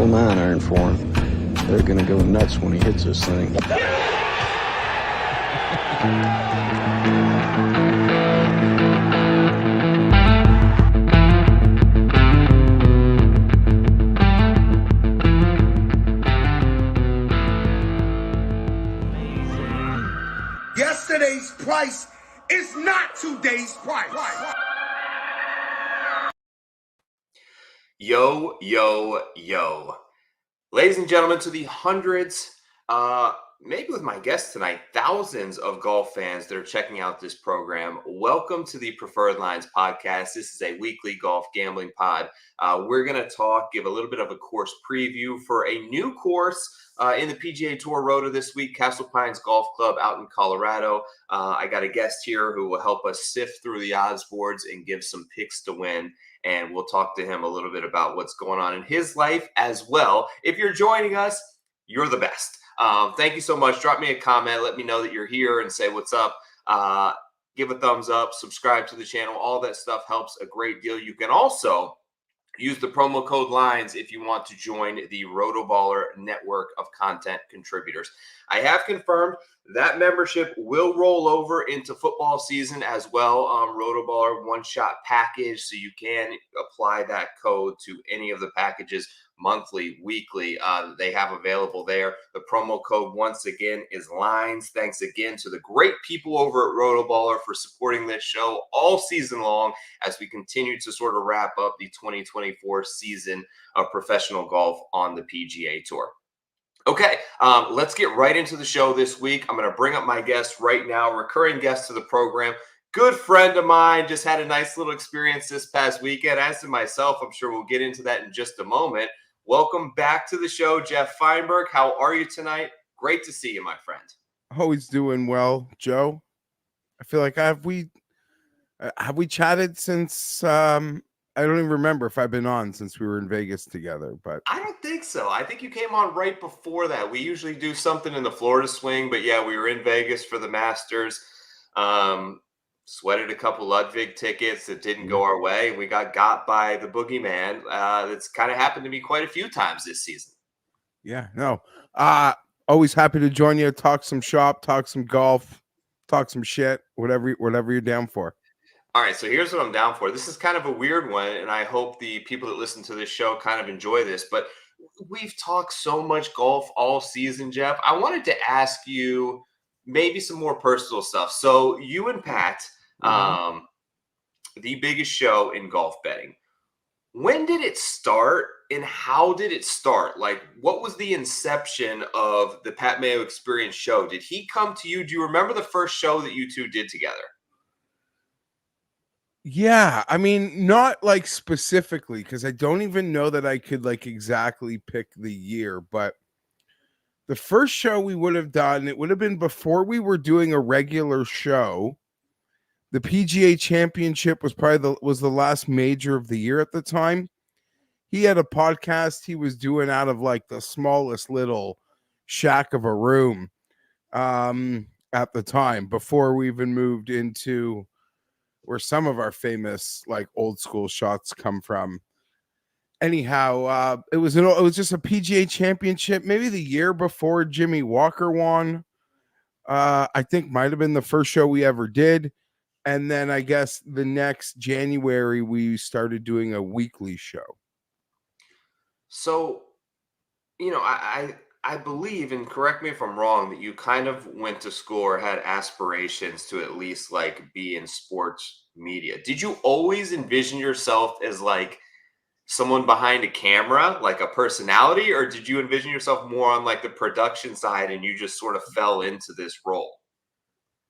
full 9-iron for him. They're going to go nuts when he hits this thing. Yesterday's price is not today's price. Yo, yo, yo. Ladies and gentlemen, to the hundreds, maybe with my guest tonight, thousands of golf fans that are checking out this program, welcome to the Preferred Lines podcast. This is a weekly golf gambling pod. We're going to give a little bit of a course preview for a new course in the PGA Tour Rota this week, Castle Pines Golf Club out in Colorado. I got a guest here who will help us sift through the odds boards and give some picks to win. And we'll talk to him a little bit about what's going on in his life as well. If you're joining us, you're the best. Thank you so much. Drop me a comment. Let me know that you're here and say what's up. Give a thumbs up. Subscribe to the channel. All that stuff helps a great deal. You can also use the promo code LINES if you want to join the Rotoballer network of content contributors. I have confirmed that membership will roll over into football season as well. Rotoballer one-shot package, so you can apply that code to any of the packages monthly, weekly, they have available there. The promo code, once again, is LINES. Thanks again to the great people over at Rotoballer for supporting this show all season long as we continue to sort of wrap up the 2024 season of professional golf on the PGA Tour. Okay, let's get right into the show this week. I'm going to bring up my guest right now, recurring guest to the program. Good friend of mine, just had a nice little experience this past weekend. As to myself, I'm sure we'll get into that in just a moment. Welcome back to the show, Geoff Fienberg. How are you tonight? Great to see you, my friend. Always doing well, Joe. I feel like have we chatted since I don't even remember if I've been on since we were in Vegas together, but I don't think so. I think you came on right before that. We usually do something in the Florida swing, but yeah, we were in Vegas for the Masters. Sweated a couple Ludwig tickets that didn't go our way. We got by the boogeyman. That's kind of happened to me quite a few times this season. Yeah, no. Always happy to join you, talk some shop, talk some golf, talk some shit, whatever you're down for. All right, so here's what I'm down for. This is kind of a weird one, and I hope the people that listen to this show kind of enjoy this, but we've talked so much golf all season, Geoff. I wanted to ask you maybe some more personal stuff. So you and Pat, the biggest show in golf betting. When did it start and how did it start? Like, what was the inception of the Pat Mayo Experience show? Did he come to you? Do you remember the first show that you two did together? Yeah, I mean, not like specifically, because I don't even know that I could like exactly pick the year, but the first show we would have done, it would have been before we were doing a regular show. The PGA Championship was probably the last major of the year at the time. He had a podcast he was doing out of like the smallest little shack of a room at the time, before we even moved into where some of our famous like old school shots come from. Anyhow, it was just a PGA Championship, maybe the year before Jimmy Walker won. I think might have been the first show we ever did. And then I guess the next January, we started doing a weekly show. So, you know, I believe, and correct me if I'm wrong, that you kind of went to school or had aspirations to at least like be in sports media. Did you always envision yourself as like someone behind a camera, like a personality, or did you envision yourself more on like the production side and you just sort of fell into this role?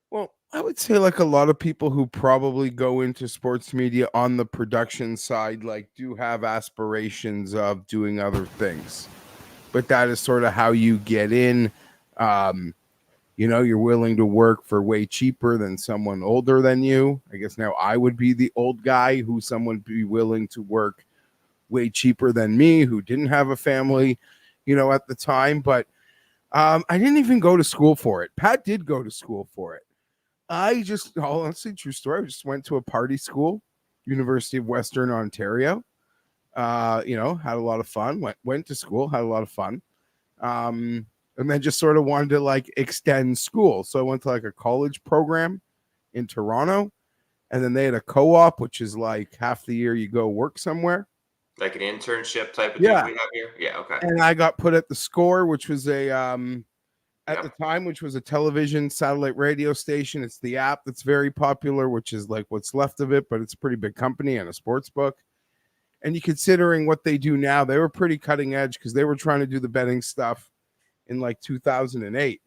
Well, I would say like a lot of people who probably go into sports media on the production side, like do have aspirations of doing other things, but that is sort of how you get in. You know, you're willing to work for way cheaper than someone older than you. I guess now I would be the old guy who someone would be willing to work way cheaper than me, who didn't have a family, you know, at the time. But I didn't even go to school for it. Pat did go to school for it. Honestly, true story, I just went to a party school, University of Western Ontario. Had a lot of fun, went to school, had a lot of fun. And then just sort of wanted to like extend school. So I went to like a college program in Toronto, and then they had a co-op, which is like half the year you go work somewhere. Like an internship type of thing we have here? Yeah, okay. And I got put at the Score, which was at the time, which was a television satellite radio station. It's the app that's very popular, which is like what's left of it, but it's a pretty big company and a sports book. And you considering what they do now, they were pretty cutting edge because they were trying to do the betting stuff in like 2008.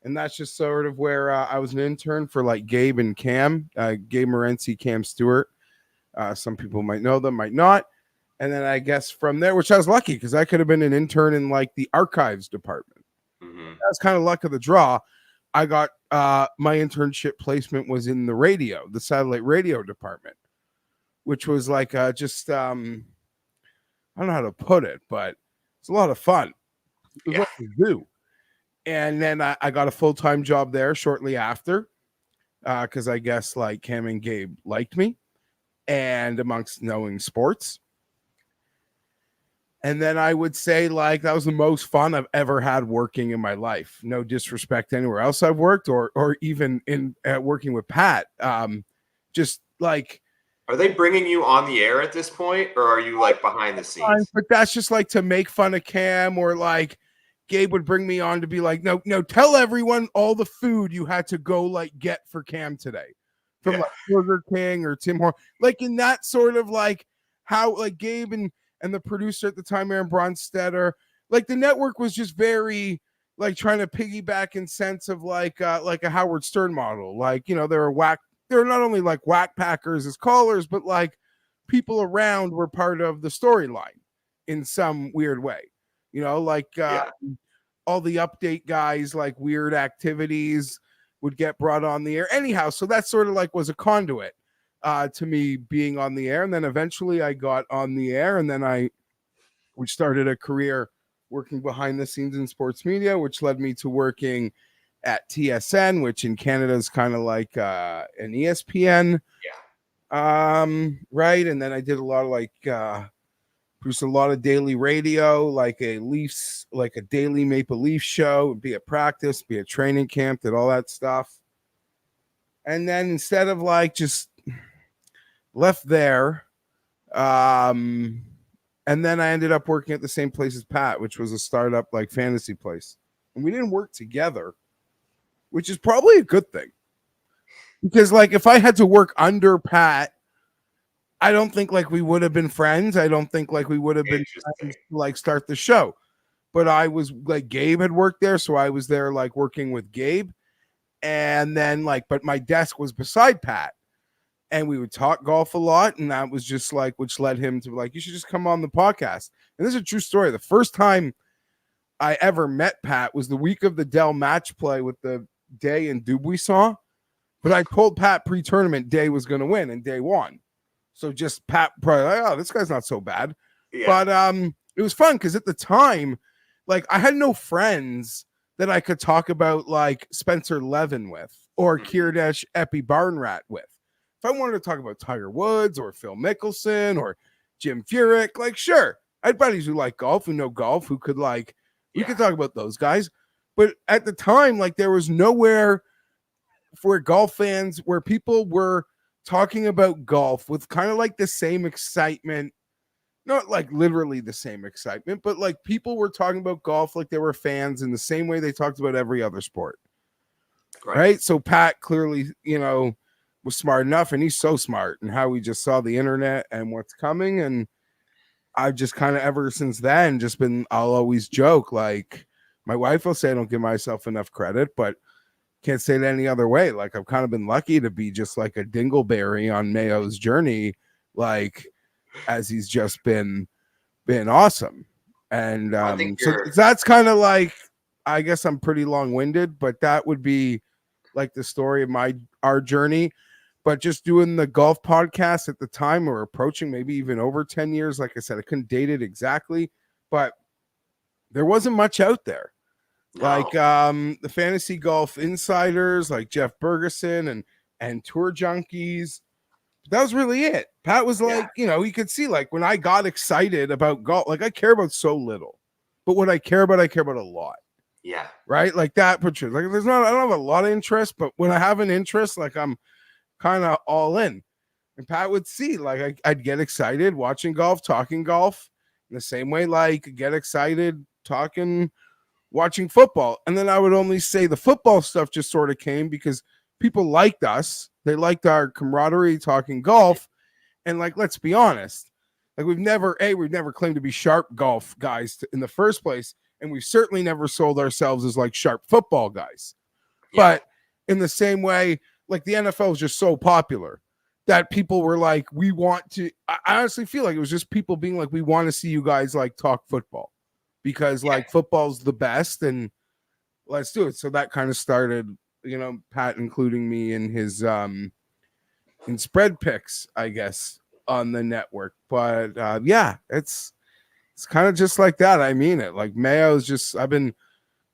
And that's just sort of where I was an intern for like Gabe and Cam, Gabe Morency, Cam Stewart. Some people might know them, might not. And then I guess from there, which I was lucky because I could have been an intern in like the archives department. Mm-hmm. That's kind of luck of the draw. I got my internship placement was in the radio, the satellite radio department, which was like just I don't know how to put it, but it's a lot of fun. It was what to do. And then I got a full-time job there shortly after because I guess like Cam and Gabe liked me and amongst knowing sports. And then I would say like that was the most fun I've ever had working in my life. No disrespect anywhere else I've worked or even in working with Pat. Just like. Are they bringing you on the air at this point, or are you like behind the scenes? But that's just like to make fun of Cam, or like Gabe would bring me on to be like, no, tell everyone all the food you had to go like get for Cam today from like Burger King or Tim Hortons, like in that sort of like how like Gabe and the producer at the time, Aaron Bronstetter, like the network was just very like trying to piggyback in sense of like a Howard Stern model. Like, they're not only like whack packers as callers, but like people around were part of the storyline in some weird way, all the update guys, like weird activities would get brought on the air anyhow. So that sort of like was a conduit to me being on the air. And then eventually I got on the air, and then we started a career working behind the scenes in sports media, which led me to working at TSN, which in Canada is kind of like an ESPN. Right. And then I did a lot of like produced a lot of daily radio, like a daily Maple Leaf show, be at practice, be at training camp, did all that stuff. And then instead of like just left there, and then I ended up working at the same place as Pat, which was a startup like fantasy place. And we didn't work together, which is probably a good thing. Because like if I had to work under Pat, I don't think like we would have been friends. I don't think like we would have been friends to, like start the show. But I was like Gabe had worked there, so I was there like working with Gabe. And then like, but my desk was beside Pat. And we would talk golf a lot, and that was just like, which led him to like, you should just come on the podcast. And this is a true story. The first time I ever met Pat was the week of the Dell match play with the Day and Dubuisson. But I told Pat pre-tournament Day was going to win, and Day won. So just Pat probably like, oh, this guy's not so bad. Yeah. But it was fun because at the time, like I had no friends that I could talk about like Spencer Levin with or Kirdesh Epi Barnrat with. If I wanted to talk about Tiger Woods or Phil Mickelson or Jim Furyk, like sure, I had buddies who like golf, who know golf, who could like we could talk about those guys. But at the time, like there was nowhere for golf fans where people were talking about golf with kind of like the same excitement, not like literally the same excitement, but like people were talking about golf like they were fans in the same way they talked about every other sport. Right? So Pat clearly, was smart enough, and he's so smart, and how he just saw the internet and what's coming. And I've just kind of ever since then just been, I'll always joke, like my wife will say I don't give myself enough credit, but can't say it any other way. Like I've kind of been lucky to be just like a dingleberry on Mayo's journey, like as he's just been awesome. And so that's kind of like, I guess I'm pretty long-winded, but that would be like the story of our journey. But just doing the golf podcast at the time, or approaching maybe even over 10 years. Like I said, I couldn't date it exactly, but there wasn't much out there. No. Like the fantasy golf insiders like Jeff Bergeson and Tour Junkies That was really it. Pat was like, you know, you could see like when I got excited about golf, like I care about so little, but what I care about a lot. Yeah. Right. Like that picture. Like I don't have a lot of interest, but when I have an interest, like I'm kind of all in. And Pat would see, like I'd get excited watching golf, talking golf in the same way, like get excited talking, watching football. And then I would only say the football stuff just sort of came because people liked us. They liked our camaraderie talking golf. And like, let's be honest, like we've never claimed to be sharp golf guys in the first place. And we've certainly never sold ourselves as like sharp football guys. Yeah. But in the same way, like the NFL is just so popular that people were like, we want to, I honestly feel like it was just people being like, we want to see you guys like talk football because like football's the best and let's do it. So that kind of started, you know, Pat including me in his in spread picks, I guess, on the network. But yeah, it's kind of just like that. I mean it. Like Mayo's just I'm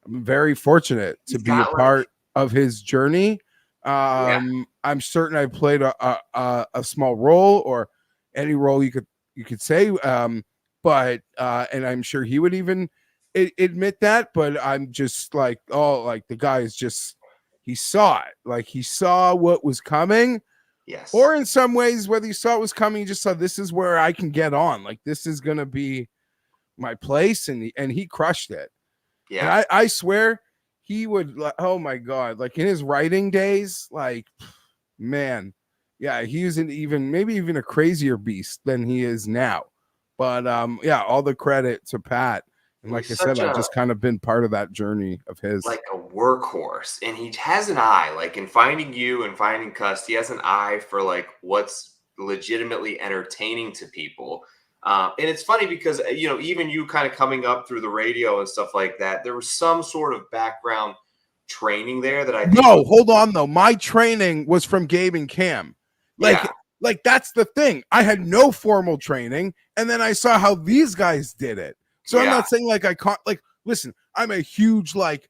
very fortunate to be a part of his journey. I'm certain I played a small role or any role you could say. But and I'm sure he would even admit that. But I'm just like, oh, like the guy is just he saw it. Like he saw what was coming. Yes. Or in some ways, whether you saw it was coming, you just saw this is where I can get on. Like this is gonna be my place, and he crushed it. Yeah, and I swear he would. Oh my god! Like in his writing days, like man, yeah, he was maybe even a crazier beast than he is now. But yeah, all the credit to Pat. And like I said, I've just kind of been part of that journey of his. Like a workhorse. And he has an eye, like in finding you and finding Cust, he has an eye for like what's legitimately entertaining to people. And it's funny because, you know, even you kind of coming up through the radio and stuff like that, there was some sort of background training there that I think. No, hold on though. My training was from Gabe and Cam. Like that's the thing. I had no formal training, and then I saw how these guys did it. So I'm not saying like I can't, like, listen, I'm a huge, like,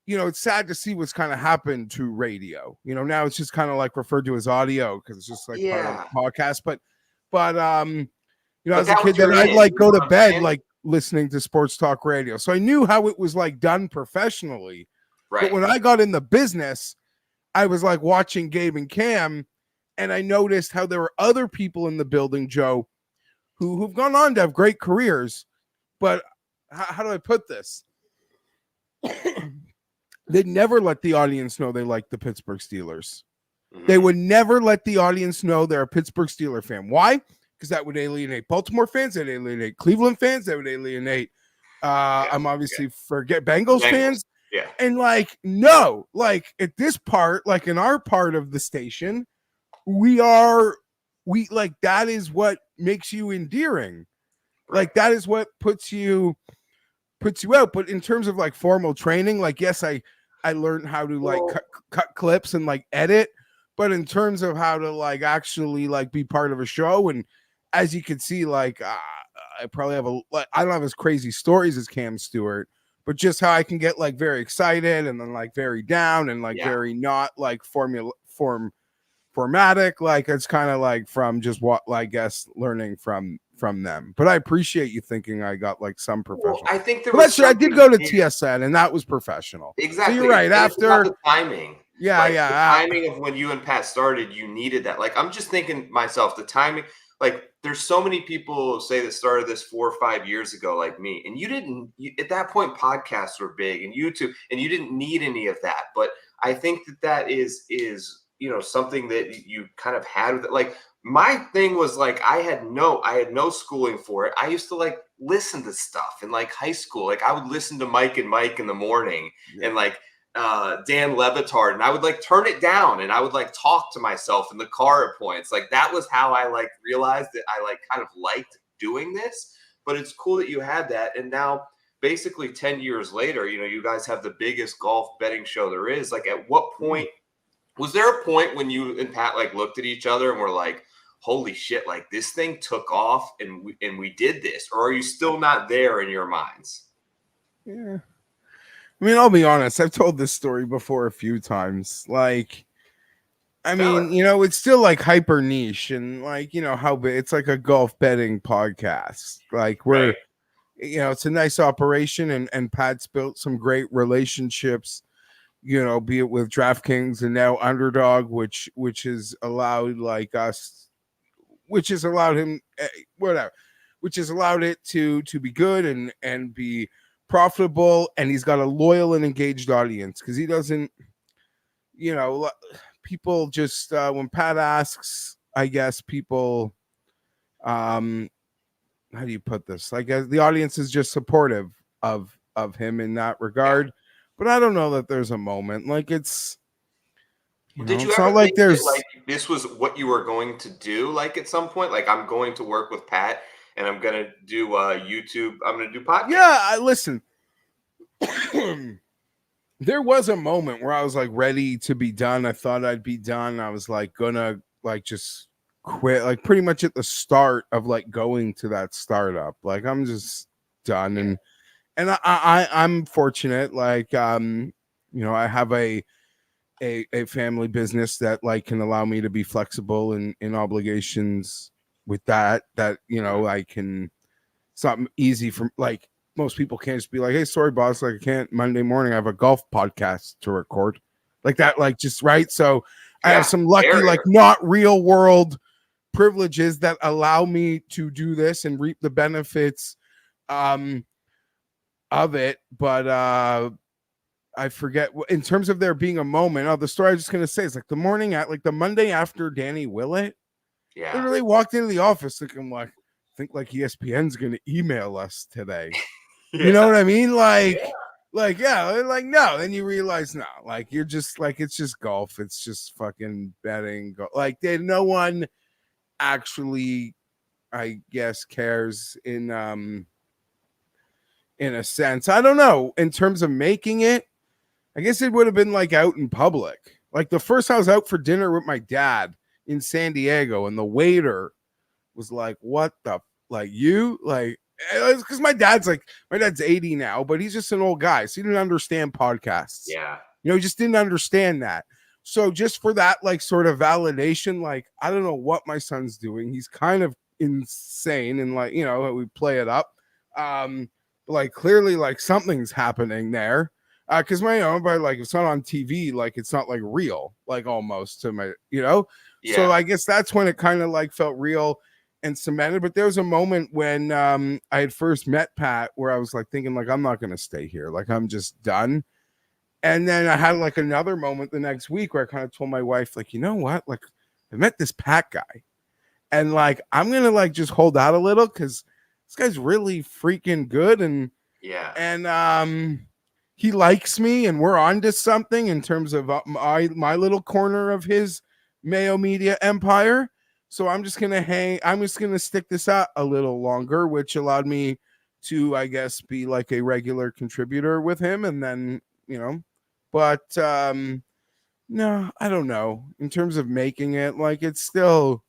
you know, it's sad to see what's kind of happened to radio. You know, now it's just kind of like referred to as audio because it's just like part of the podcast. But you know, as a kid, then I'd like go to bed like listening to sports talk radio. So I knew how it was like done professionally. Right. But when I got in the business, I was like watching Gabe and Cam, and I noticed how there were other people in the building, Joe, who've gone on to have great careers. But how do I put this? They'd never let the audience know they like the Pittsburgh Steelers. Mm-hmm. They would never let the audience know they're a Pittsburgh Steeler fan. Why? Because that would alienate Baltimore fans. That would alienate Cleveland fans. That would alienate, I'm obviously forget Bengals fans. Yeah. And like, no, like at this part, like in our part of the station, we like, that is what makes you endearing. Like that is what puts you out. But in terms of like formal training, like, yes, I learned how to like cut clips and like edit, but in terms of how to like actually like be part of a show, and as you can see, like I probably have I don't have as crazy stories as Cam Stewart, but just how I can get like very excited and then like very down and like very not like formatic. Like it's kind of like from just what I guess learning from them. But I appreciate you thinking I got like some professional. Well, I think there was I did go to TSN and that was professional. Exactly. So you're right. After the timing. Yeah, like, yeah. The timing of when you and Pat started, you needed that. Like I'm just thinking myself, the timing, like there's so many people say that started this 4 or 5 years ago, like me. And you didn't at that point, podcasts were big and YouTube, and you didn't need any of that. But I think that is you know, something that you kind of had with it. Like my thing was like, I had no schooling for it. I used to like listen to stuff in like high school. Like I would listen to Mike and Mike in the morning and like Dan Levitard, and I would like turn it down and I would like talk to myself in the car at points. Like that was how I like realized that I like kind of liked doing this. But it's cool that you had that. And now basically 10 years later, you know, you guys have the biggest golf betting show there is. Like at what point was there a point when you and Pat like looked at each other and were like, holy shit, like this thing took off and we did this? Or are you still not there in your minds? Yeah. I mean, I'll be honest. I've told this story before a few times. Like I mean, it's still like hyper niche and like, how big it's like a golf betting podcast. Like Right. it's a nice operation and Pat's built some great relationships, be it with DraftKings and now Underdog, which has allowed like us, which has allowed him whatever, which has allowed it to be good and be profitable, and he's got a loyal and engaged audience because he doesn't, people just when Pat asks, I guess people, how do you put this? Like the audience is just supportive of him in that regard. Yeah. But I don't know that there's a moment like it's. Did you ever think that, like, this was what you were going to do? Like at some point, like I'm going to work with Pat and I'm going to do YouTube. I'm going to do podcasts. Yeah, listen. There was a moment where I was like ready to be done. I thought I'd be done. I was like gonna like just quit, like pretty much at the start of like going to that startup. Like I'm just done. And I'm fortunate. Like I have a family business that like can allow me to be flexible in obligations with that I can. It's not easy for like. Most people can't just be like, hey, sorry, boss, like I can't Monday morning. I have a golf podcast to record like that. Like just right. So I have some lucky, like not real world privileges that allow me to do this and reap the benefits of it. But I forget in terms of there being a moment. Oh, the story I was just going to say is like the morning at like the Monday after Danny Willett. Yeah. Literally walked into the office thinking like, I think like ESPN's going to email us today. Yeah. You know what I mean? Like no. Then you realize no, like you're just like it's just golf. It's just fucking betting. Like no one actually, I guess, cares in a sense. I don't know. In terms of making it, I guess it would have been like out in public. Like the first I was out for dinner with my dad in San Diego, and the waiter was like, "What the like you like?" Because my dad's 80 now, but he's just an old guy, so he didn't understand podcasts. Yeah, he just didn't understand that. So just for that, like sort of validation, like I don't know what my son's doing. He's kind of insane, and like we play it up. Like clearly, like something's happening there. Because but like it's not on TV, like it's not like real, like almost to my, Yeah. So I guess that's when it kind of like felt real and cemented. But there was a moment when I had first met Pat where I was like thinking like I'm not gonna stay here, like I'm just done. And then I had like another moment the next week where I kind of told my wife like, you know what, like I met this Pat guy, and like I'm gonna like just hold out a little because this guy's really freaking good, and he likes me, and we're on to something in terms of my little corner of his Mayo Media empire. So I'm just going to stick this out a little longer, which allowed me to, I guess, be like a regular contributor with him. And then, but no, I don't know. In terms of making it, like, it's still,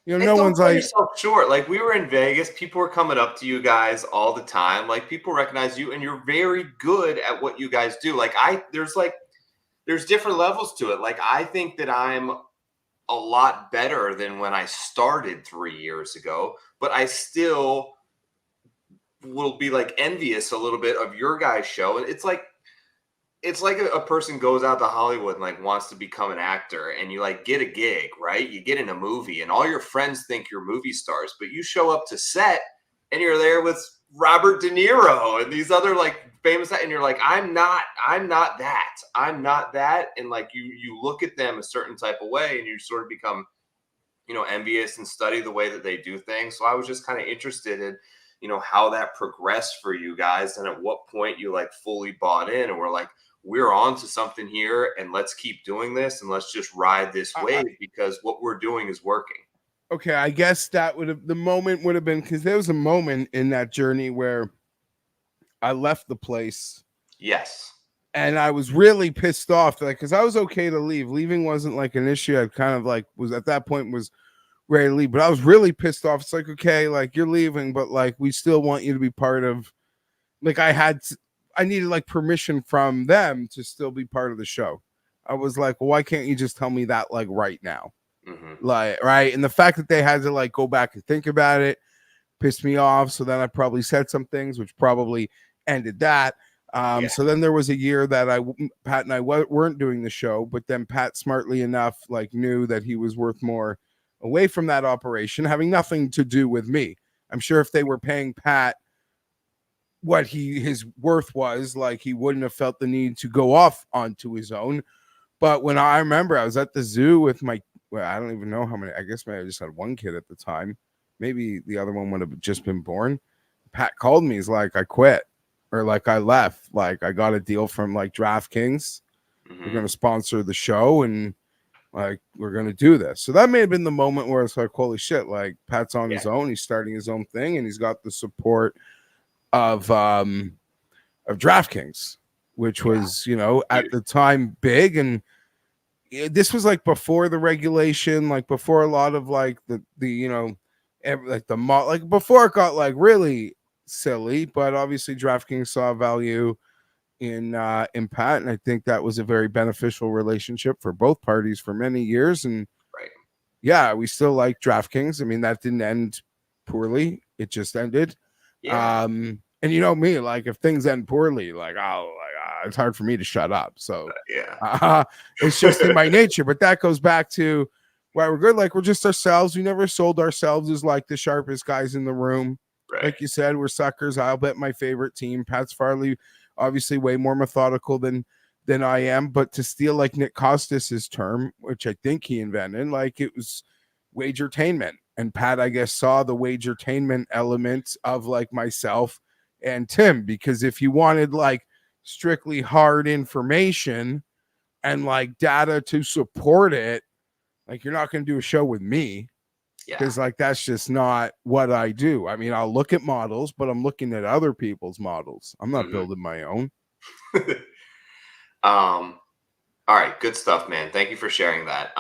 no one's like short. Like we were in Vegas, people were coming up to you guys all the time. Like people recognize you, and you're very good at what you guys do. Like there's different levels to it. Like I think that I'm a lot better than when I started 3 years ago, but I still will be like envious a little bit of your guys' show. And it's like a person goes out to Hollywood and like wants to become an actor, and you like get a gig, right? You get in a movie and all your friends think you're movie stars, but you show up to set and you're there with Robert De Niro and these other like famous, and you're like, I'm not that. And like you look at them a certain type of way and you sort of become, envious and study the way that they do things. So I was just kind of interested in, how that progressed for you guys, and at what point you like fully bought in and were like, we're on to something here, and let's keep doing this, and let's just ride this wave because what we're doing is working. Okay, I guess the moment would have been, because there was a moment in that journey where I left the place. Yes. And I was really pissed off, like, because I was okay to leave. Leaving wasn't like an issue. I kind of like was at that point was ready to leave, but I was really pissed off. It's like, okay, like you're leaving, but like we still want you to be part of. Like I needed like permission from them to still be part of the show. I was like, well, why can't you just tell me that like right now? Mm-hmm. Like, right. And the fact that they had to like go back and think about it pissed me off. So then I probably said some things which probably ended that. So then there was a year that Pat and I weren't doing the show, but then Pat smartly enough like knew that he was worth more away from that operation, having nothing to do with me. I'm sure if they were paying Pat what his worth was, like he wouldn't have felt the need to go off onto his own. But when I remember I was at the zoo with I don't even know how many, I guess maybe I just had one kid at the time. Maybe the other one would have just been born. Pat called me. He's like, I quit, or like I left. Like I got a deal from like DraftKings. We're going to sponsor the show and like we're going to do this. So that may have been the moment where it's like, holy shit, like Pat's on his own. He's starting his own thing and he's got the support of DraftKings, which was, at the time big. And this was like before the regulation, like before a lot of like like before it got like really silly, but obviously DraftKings saw value in Pat, and I think that was a very beneficial relationship for both parties for many years. And we still like DraftKings. I mean, that didn't end poorly; it just ended. And you know me, like if things end poorly, like it's hard for me to shut up. So it's just in my nature. But that goes back to why we're good. Like we're just ourselves. We never sold ourselves as like the sharpest guys in the room. Right. Like you said, we're suckers. I'll bet my favorite team. Pat's Farley, obviously way more methodical than I am. But to steal like Nick Costas's term, which I think he invented, like it was wagertainment. And Pat, I guess, saw the wagertainment element of like myself and Tim, because if you wanted like strictly hard information and like data to support it, like you're not going to do a show with me, because like that's just not what I do. I mean, I'll look at models, but I'm looking at other people's models. I'm not building my own. All right, good stuff, man. Thank you for sharing that.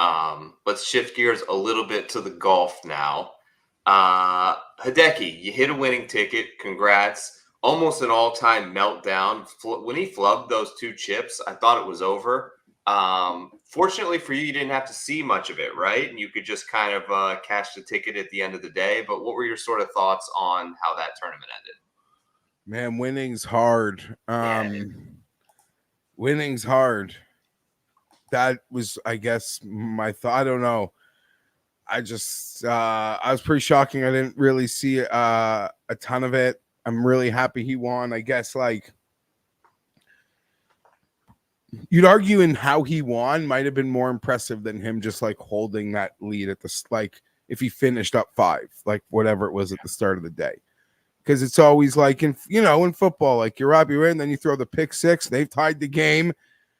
Let's shift gears a little bit to the golf now. Hideki, you hit a winning ticket. Congrats. Almost an all-time meltdown. When he flubbed those 2 chips, I thought it was over. Fortunately for you, you didn't have to see much of it, right? And you could just kind of cash the ticket at the end of the day. But what were your sort of thoughts on how that tournament ended? Man, winning's hard. Winning's hard. That was, I guess, my thought. I don't know. I just, I was pretty shocking. I didn't really see a ton of it. I'm really happy he won. I guess, like, you'd argue in how he won might have been more impressive than him just, like, holding that lead at the, like, if he finished up 5, like, whatever it was at the start of the day. Because it's always like, in football, like, you're up, you're in, then you throw the pick 6, they've tied the game.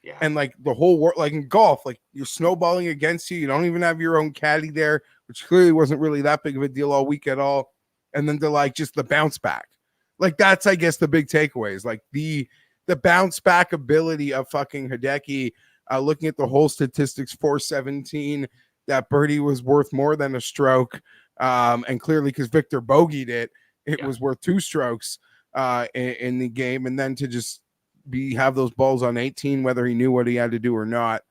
Yeah. And like the whole world, like in golf, like you're snowballing against you. You don't even have your own caddy there, which clearly wasn't really that big of a deal all week at all. And then they're like just the bounce back. Like that's, I guess, the big takeaway is like the bounce back ability of fucking Hideki. Looking at the whole statistics, 417, that birdie was worth more than a stroke. And clearly because Victor bogeyed it, it was worth 2 strokes in the game. And then to just have those balls on 18, whether he knew what he had to do or not.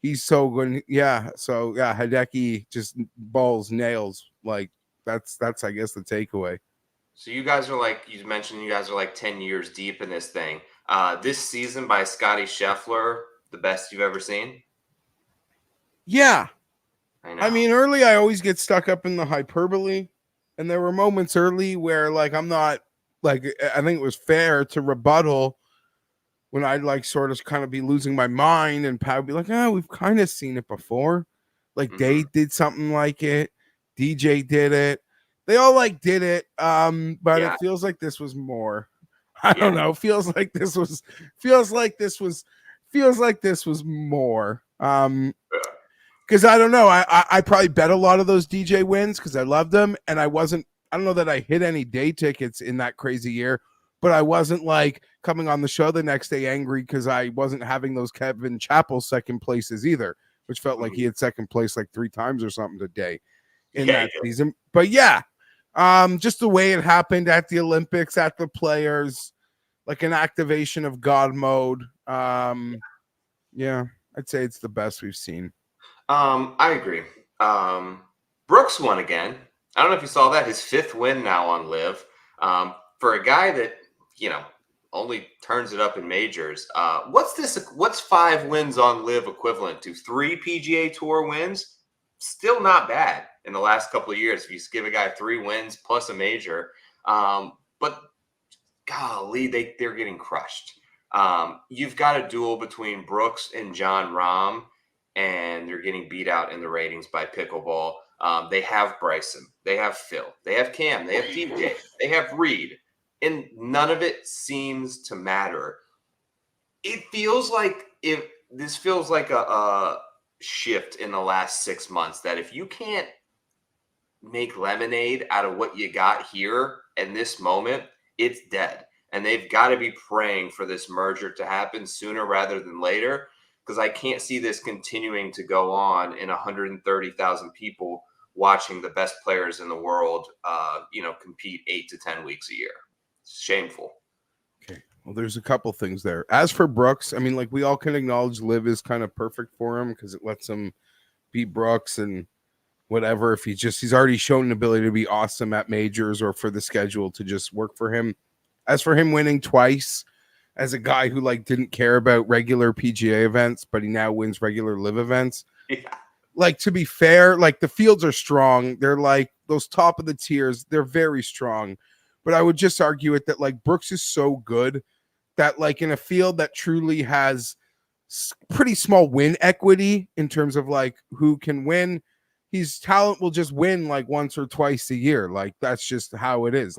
He's so good. Yeah. So yeah, Hideki just balls, nails. Like that's I guess the takeaway. So you guys are like, you mentioned you guys are like 10 years deep in this thing. This season by Scottie Scheffler, the best you've ever seen? Yeah. I know. I mean, early I always get stuck up in the hyperbole. And there were moments early where like I'm not like, I think it was fair to rebuttal when I'd like sort of kind of be losing my mind, and Pat would be like, we've kind of seen it before. Like they did something like it. DJ did it. They all like did it. But it feels like this was more. I don't know. Feels like this was more. Because I don't know. I probably bet a lot of those DJ wins because I loved them, and I don't know that I hit any day tickets in that crazy year. But I wasn't like coming on the show the next day angry because I wasn't having those Kevin Chappell second places either, which felt like he had second place like 3 times or something today in that season. But just the way it happened at the Olympics, at the Players, like an activation of God mode. Yeah. I'd say it's the best we've seen. I agree. Brooks won again. I don't know if you saw that. His 5th win now on LIV. For a guy that, only turns it up in majors. What's 5 wins on LIV equivalent to? 3 PGA Tour wins? Still not bad in the last couple of years. If you give a guy 3 wins plus a major. But golly, they're getting crushed. You've got a duel between Brooks and Jon Rahm, and they're getting beat out in the ratings by pickleball. They have Bryson, they have Phil, they have Cam, they have DJ, they have Reed, and none of it seems to matter. It feels like this feels like a shift in the last 6 months that if you can't make lemonade out of what you got here in this moment, it's dead. And they've got to be praying for this merger to happen sooner rather than later, because I can't see this continuing to go on in 130,000 people watching the best players in the world, compete 8 to 10 weeks a year. It's shameful. Okay. Well, there's a couple things there. As for Brooks, I mean, like we all can acknowledge LIV is kind of perfect for him because it lets him beat Brooks and whatever. If he's already shown an ability to be awesome at majors or for the schedule to just work for him. As for him winning twice as a guy who didn't care about regular PGA events, but he now wins regular LIV events. Yeah. To be fair, the fields are strong. They're those top of the tiers. They're very strong. But I would just argue it that Brooks is so good that in a field that truly has pretty small win equity in terms of who can win, his talent will just win once or twice a year. That's just how it is.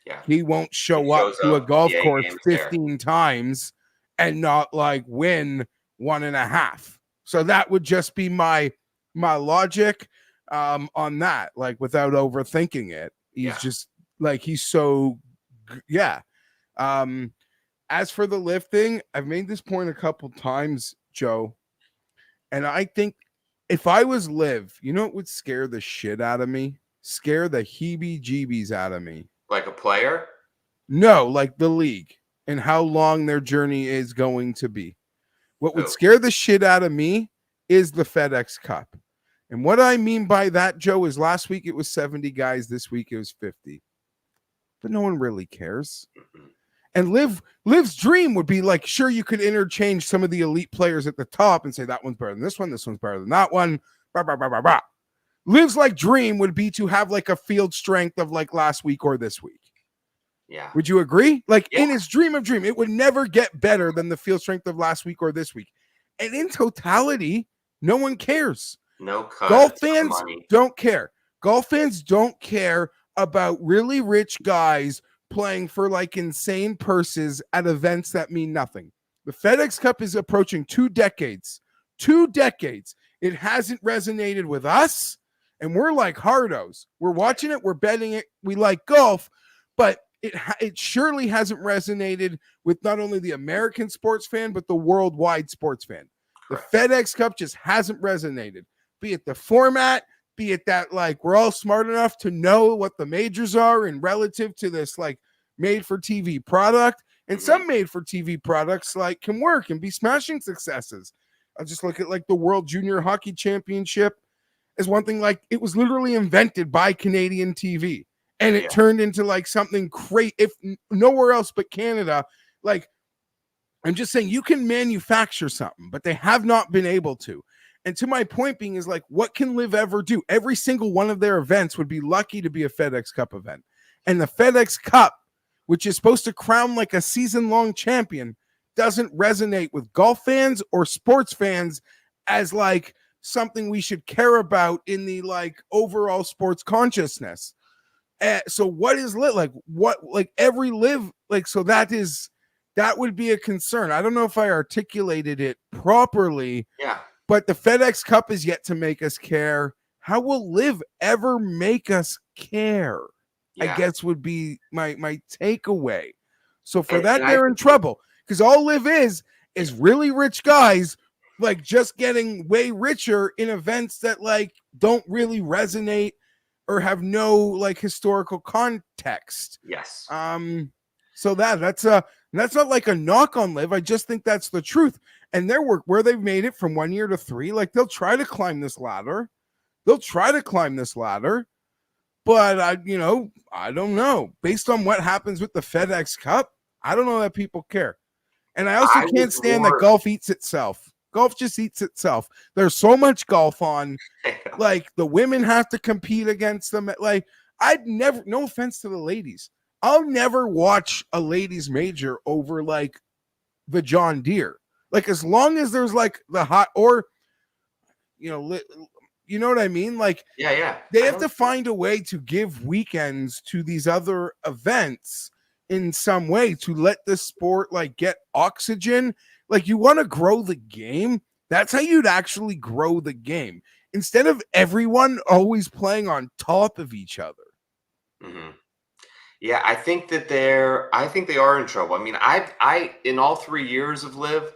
Yeah. He won't show up to a golf course 15 times and not win 1.5. So that would just be my logic on that, without overthinking it. He's just he's so, yeah. As for the LIV thing, I've made this point a couple times, Joe. And I think if I was LIV, it would scare the shit out of me, scare the heebie-jeebies out of me. Like a player? No, the league and how long their journey is going to be. What would scare the shit out of me is the FedEx Cup. And what I mean by that, Joe, is last week it was 70 guys. This week it was 50. But no one really cares. Mm-hmm. And LIV's dream would be sure, you could interchange some of the elite players at the top and say that one's better than this one's better than that one. Blah, blah, blah, blah, blah. LIV's dream would be to have a field strength of last week or this week. Yeah. Would you agree? In his dream of dream, it would never get better than the field strength of last week or this week. And in totality, no one cares. No cut. Golf fans don't care. Golf fans don't care about really rich guys playing for insane purses at events that mean nothing. The FedEx Cup is approaching 2 decades. 2 decades. It hasn't resonated with us. And we're like hardos. We're watching it. We're betting it. We like golf, but it surely hasn't resonated with not only the American sports fan, but the worldwide sports fan. Correct. The FedEx Cup just hasn't resonated, be it the format, be it that we're all smart enough to know what the majors are in relative to this made for TV product. And some made for TV products can work and be smashing successes. I'll just look at the World Junior Hockey Championship is one thing. It was literally invented by Canadian TV, and it turned into something great. If nowhere else but Canada, I'm just saying you can manufacture something, but they have not been able to. And to my point being is what can LIV ever do? Every single one of their events would be lucky to be a FedEx Cup event. And the FedEx Cup, which is supposed to crown a season-long champion, doesn't resonate with golf fans or sports fans as something we should care about in the overall sports consciousness. So what is LIV every LIV so that would be a concern. I don't know if I articulated it properly. Yeah. But the FedEx Cup is yet to make us care. How will LIV ever make us care? Yeah. I guess would be my takeaway. So for they're in trouble, because all LIV is really rich guys just getting way richer in events that don't really resonate or have no historical context. Yes. So that's And that's not like a knock on LIV. I just think that's the truth. And their work, where they've made it from 1 year to 3, like they'll try to climb this ladder. But I don't know. Based on what happens with the FedEx Cup, I don't know that people care. And I also can't stand that golf eats itself. Golf just eats itself. There's so much golf on. Like, the women have to compete against them. Like, I'd never, no offense to the ladies, I'll never watch a ladies major over like the John Deere. Like, as long as there's like the hot, or, you know what I mean? Like, yeah. They have to find a way to give weekends to these other events in some way to let the sport like get oxygen. Like, you want to grow the game. That's how you'd actually grow the game, instead of everyone always playing on top of each other. Mm-hmm. Yeah, I think they are in trouble. I mean, I in all 3 years of LIV,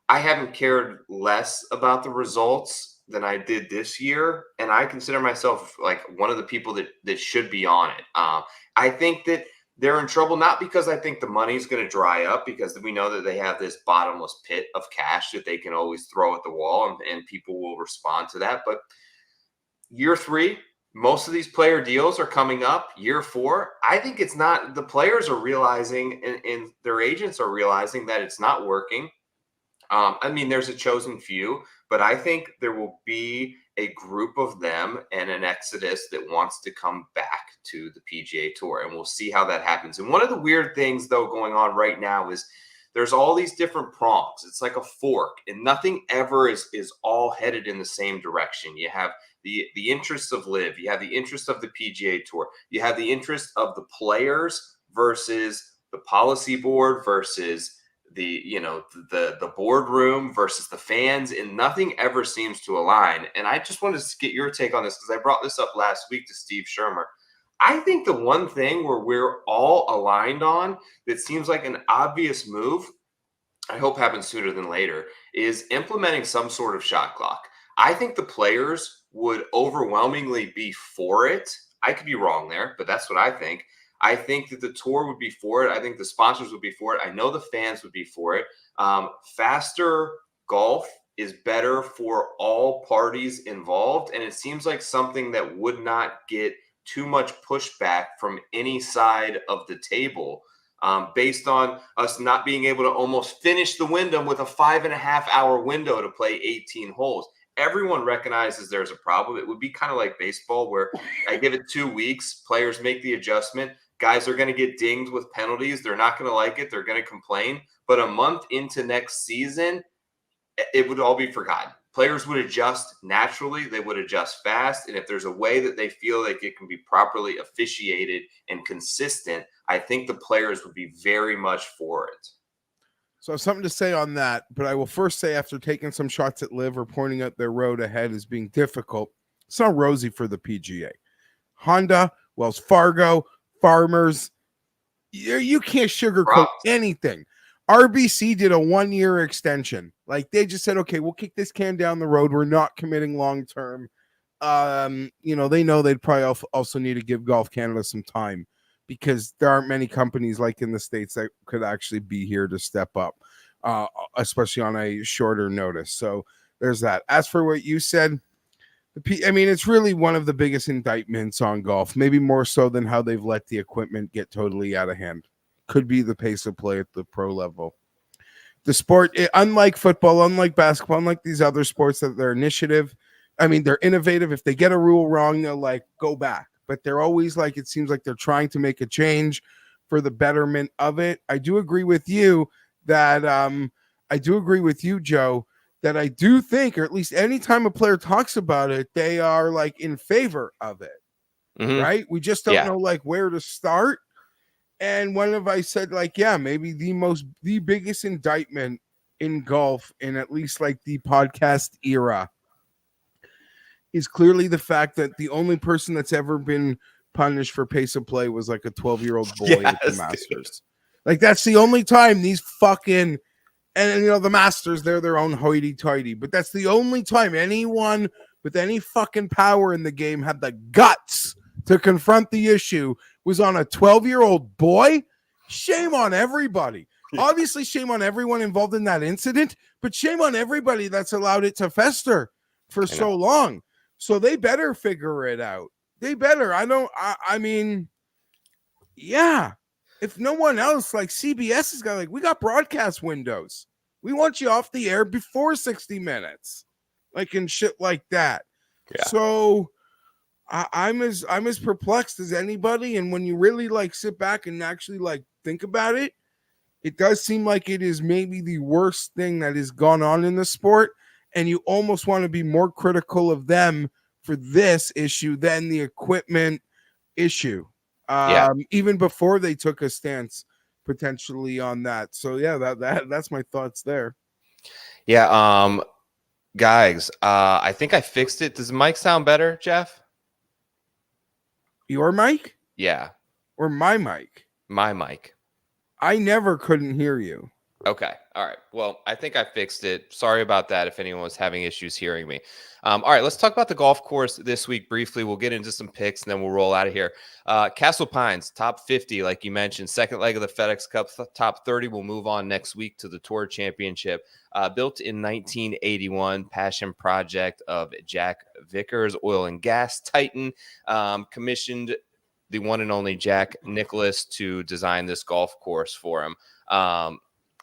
I haven't cared less about the results than I did this year, and I consider myself like one of the people that should be on it. I think that they're in trouble not because I think the money's going to dry up, because we know that they have this bottomless pit of cash that they can always throw at the wall, and people will respond to that. But year 3, most of these player deals are coming up. Year 4, I think it's not. The players are realizing, and their agents are realizing that it's not working. I mean, there's a chosen few, but I think there will be a group of them and an exodus that wants to come back to the PGA Tour, and we'll see how that happens. And one of the weird things, though, going on right now is there's all these different prongs. It's like a fork, and nothing ever is all headed in the same direction. You have the interests of LIV, you have the interest of the PGA Tour, you have the interest of the players versus the policy board versus the boardroom versus the fans, and nothing ever seems to align. And I just wanted to get your take on this, because I brought this up last week to Steve Shermer. I think the one thing where we're all aligned on that seems like an obvious move, I hope happens sooner than later, is implementing some sort of shot clock. I think the players would overwhelmingly be for it. I could be wrong there, but that's what I think. I think that the tour would be for it. I think the sponsors would be for it. I know the fans would be for it. Faster golf is better for all parties involved, and it seems like something that would not get too much pushback from any side of the table, based on us not being able to almost finish the Wyndham with a 5.5-hour window to play 18 holes. Everyone recognizes there's a problem. It would be kind of like baseball, where I give it 2 weeks, players make the adjustment. Guys are going to get dinged with penalties. They're not going to like it. They're going to complain. But a month into next season, it would all be forgotten. Players would adjust naturally. They would adjust fast. And if there's a way that they feel like it can be properly officiated and consistent, I think the players would be very much for it. So I have something to say on that, but I will first say, after taking some shots at LIV or pointing out their road ahead as being difficult, it's not rosy for the PGA. Honda, Wells Fargo, Farmers, you can't sugarcoat anything. RBC did a 1-year extension. Like, they just said, okay, we'll kick this can down the road. We're not committing long term. They know they'd probably also need to give Golf Canada some time, because there aren't many companies like in the States that could actually be here to step up, especially on a shorter notice. So there's that. As for what you said, it's really one of the biggest indictments on golf, maybe more so than how they've let the equipment get totally out of hand. Could be the pace of play at the pro level. The sport, unlike football, unlike basketball, unlike these other sports, that they're they're innovative. If they get a rule wrong, they'll go back. But they're always it seems like they're trying to make a change for the betterment of it. I do agree with you, Joe, that I do think, or at least anytime a player talks about it, they are in favor of it. Mm-hmm. Right? We just don't know where to start. And one of I said maybe the biggest indictment in golf, in at least the podcast era, is clearly the fact that the only person that's ever been punished for pace of play was a 12-year-old boy at the Masters. That's the only time these fucking, and the Masters, they're their own hoity-toity, but that's the only time anyone with any fucking power in the game had the guts to confront the issue was on a 12-year-old boy. Shame on everybody. Obviously, shame on everyone involved in that incident, but shame on everybody that's allowed it to fester for so long. So they better figure it out. They better. I mean, yeah. If no one else, like CBS has got, like, we got broadcast windows. We want you off the air before 60 minutes, like, and shit like that. Yeah. So I'm as perplexed as anybody. And when you really like sit back and actually like think about it, it does seem like it is maybe the worst thing that has gone on in the sport. And you almost want to be more critical of them for this issue than the equipment issue. Even before they took a stance potentially on that. So yeah, that's my thoughts there. Yeah. Guys, I think I fixed it. Does the mic sound better, Geoff? Your mic? Yeah. Or my mic? My mic. I never couldn't hear you. Okay. All right. Well, I think I fixed it. Sorry about that if anyone was having issues hearing me. All right. Let's talk about the golf course this week briefly. We'll get into some picks and then we'll roll out of here. Castle Pines, top 50, like you mentioned. Second leg of the FedEx Cup, top 30. We'll move on next week to the Tour Championship. Built in 1981, passion project of Jack Vickers, oil and gas titan. Commissioned the one and only Jack Nicklaus to design this golf course for him.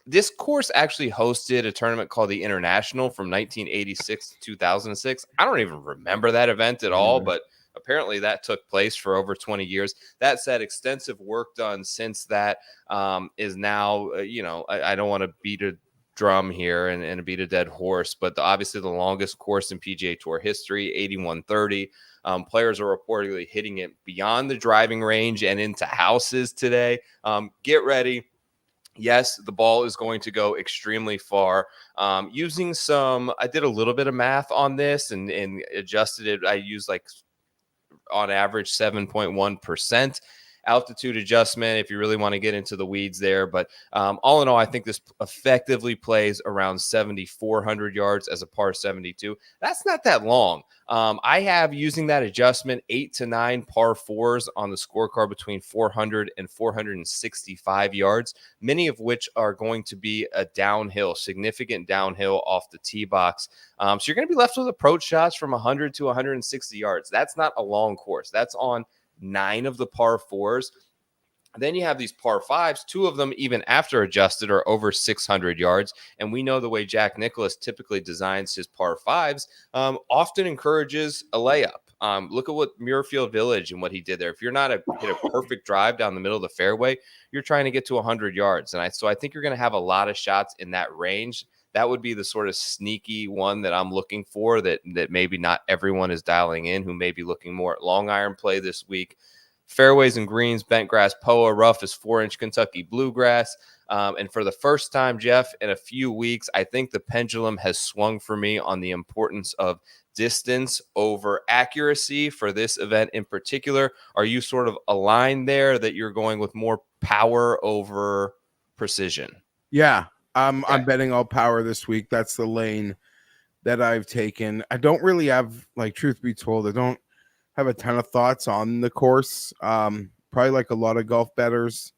This course actually hosted a tournament called the International from 1986 to 2006. I don't even remember that event at all, but apparently that took place for over 20 years. That said, extensive work done since that is now, I don't want to beat a drum here and beat a dead horse, but obviously the longest course in PGA Tour history, 8130. Players are reportedly hitting it beyond the driving range and into houses today. Get ready. Yes, the ball is going to go extremely far. I did a little bit of math on this and adjusted it. I used like on average 7.1% altitude adjustment if you really want to get into the weeds there. But all in all, I think this effectively plays around 7,400 yards as a par 72. That's not that long. I have, using that adjustment, 8 to 9 par 4s on the scorecard between 400 and 465 yards, many of which are going to be a downhill, significant downhill off the tee box. So you're going to be left with approach shots from 100 to 160 yards. That's not a long course. That's on 9 of the par 4s. Then you have these par 5s. 2 of them, even after adjusted, are over 600 yards. And we know the way Jack Nicklaus typically designs his par 5s often encourages a layup. Look at what Muirfield Village and what he did there. If you're not hit a perfect drive down the middle of the fairway, you're trying to get to 100 yards. So I think you're going to have a lot of shots in that range. That would be the sort of sneaky one that I'm looking for that maybe not everyone is dialing in, who may be looking more at long iron play this week. Fairways and greens, bent grass, POA, rough is 4-inch Kentucky bluegrass. And for the first time, Geoff, in a few weeks, I think the pendulum has swung for me on the importance of distance over accuracy for this event in particular. Are you sort of aligned there that you're going with more power over precision? Yeah, I'm betting all power this week. That's the lane that I've taken. I don't really have, like, truth be told, I don't have a ton of thoughts on the course. Probably like a lot of golf bettors.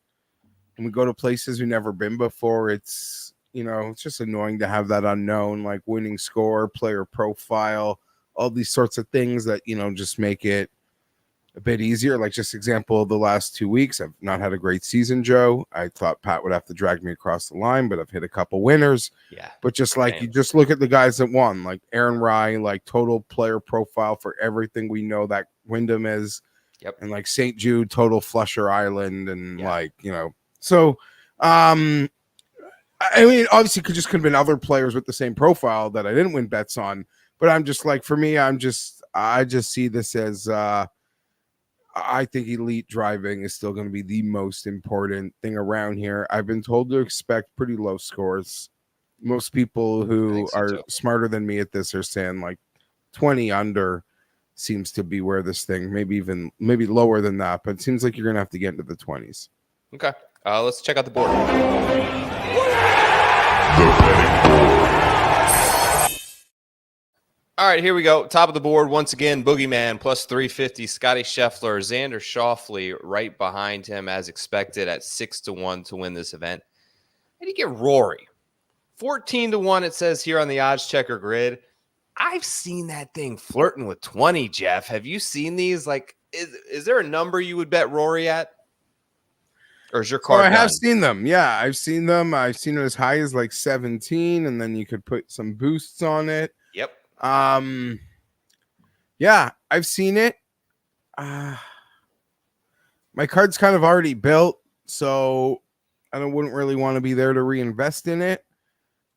When we go to places we've never been before, it's just annoying to have that unknown, like winning score, player profile, all these sorts of things that, just make it a bit easier. Like, just example, the last 2 weeks, I've not had a great season, Joe. I thought Pat would have to drag me across the line, but I've hit a couple winners. Yeah. But just like, you just look at the guys that won, like Aaron Rye, like total player profile for everything we know that Wyndham is. Yep. And like St. Jude, total Flusher Island. And so, I mean, obviously could have been other players with the same profile that I didn't win bets on, but I'm just like, for me, I just see this as, I think elite driving is still going to be the most important thing around here. I've been told to expect pretty low scores. Most people who are smarter than me at this are saying like 20 under seems to be where this thing, maybe lower than that, but it seems like you're going to have to get into the 20s. Okay. Let's check out the board. All right, here we go. Top of the board once again. Boogeyman plus 350. Scottie Scheffler, Xander Schauffele right behind him as expected at 6-1 to win this event. And you get Rory. 14-1, it says here on the odds checker grid. I've seen that thing flirting with 20, Jeff. Have you seen these? Like, is there a number you would bet Rory at? Or is your So card I have done? seen them. Yeah, I've seen them. I've seen it as high as like 17, and then you could put some boosts on it. Yep. Yeah, I've seen it. My card's kind of already built, so I wouldn't really want to be there to reinvest in it.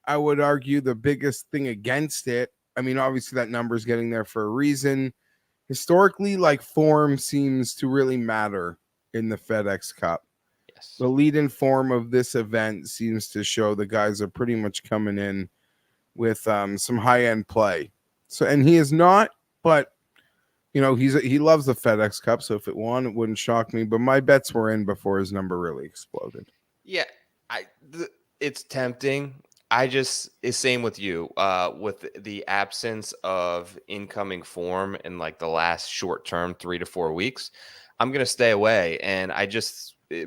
I would argue the biggest thing against it, I mean, obviously that number is getting there for a reason. Historically, like, form seems to really matter in the FedEx Cup. Yes. The lead-in form of this event seems to show the guys are pretty much coming in with some high-end play. So, and he is not, but you know, he loves the FedEx Cup, so if it won, it wouldn't shock me. But my bets were in before his number really exploded. Yeah, it's tempting. It's same with you. With the absence of incoming form in like the last short term, 3 to 4 weeks, I'm gonna stay away. And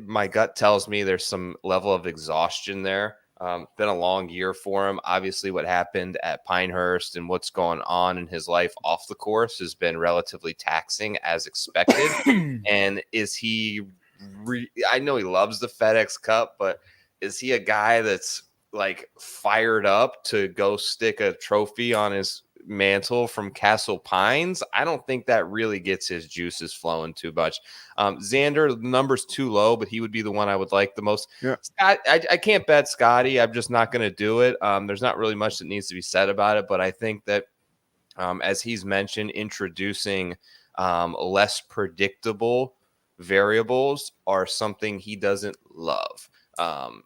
my gut tells me there's some level of exhaustion there. Been a long year for him. Obviously, what happened at Pinehurst and what's going on in his life off the course has been relatively taxing as expected. And is he I know he loves the FedEx Cup, but is he a guy that's like fired up to go stick a trophy on his mantle from Castle Pines? I don't think that really gets his juices flowing too much. Xander, the number's too low, but he would be the one I would like the most. Yeah. Scott, I can't bet Scottie. I'm just not going to do it. There's not really much that needs to be said about it, but I think that as he's mentioned, introducing less predictable variables are something he doesn't love.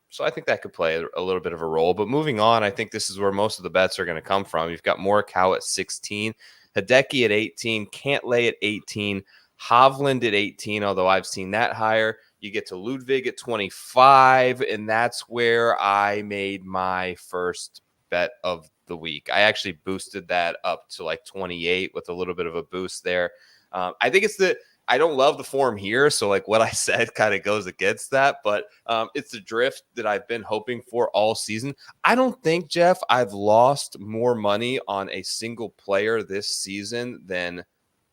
So I think that could play a little bit of a role. But moving on, I think this is where most of the bets are going to come from. You've got Morikawa at 16, Hideki at 18, Cantlay at 18, Hovland at 18, although I've seen that higher. You get to Ludwig at 25, and that's where I made my first bet of the week. I actually boosted that up to like 28 with a little bit of a boost there. I think I don't love the form here, so like what I said kind of goes against that, but it's the drift that I've been hoping for all season. I don't think, Jeff, I've lost more money on a single player this season than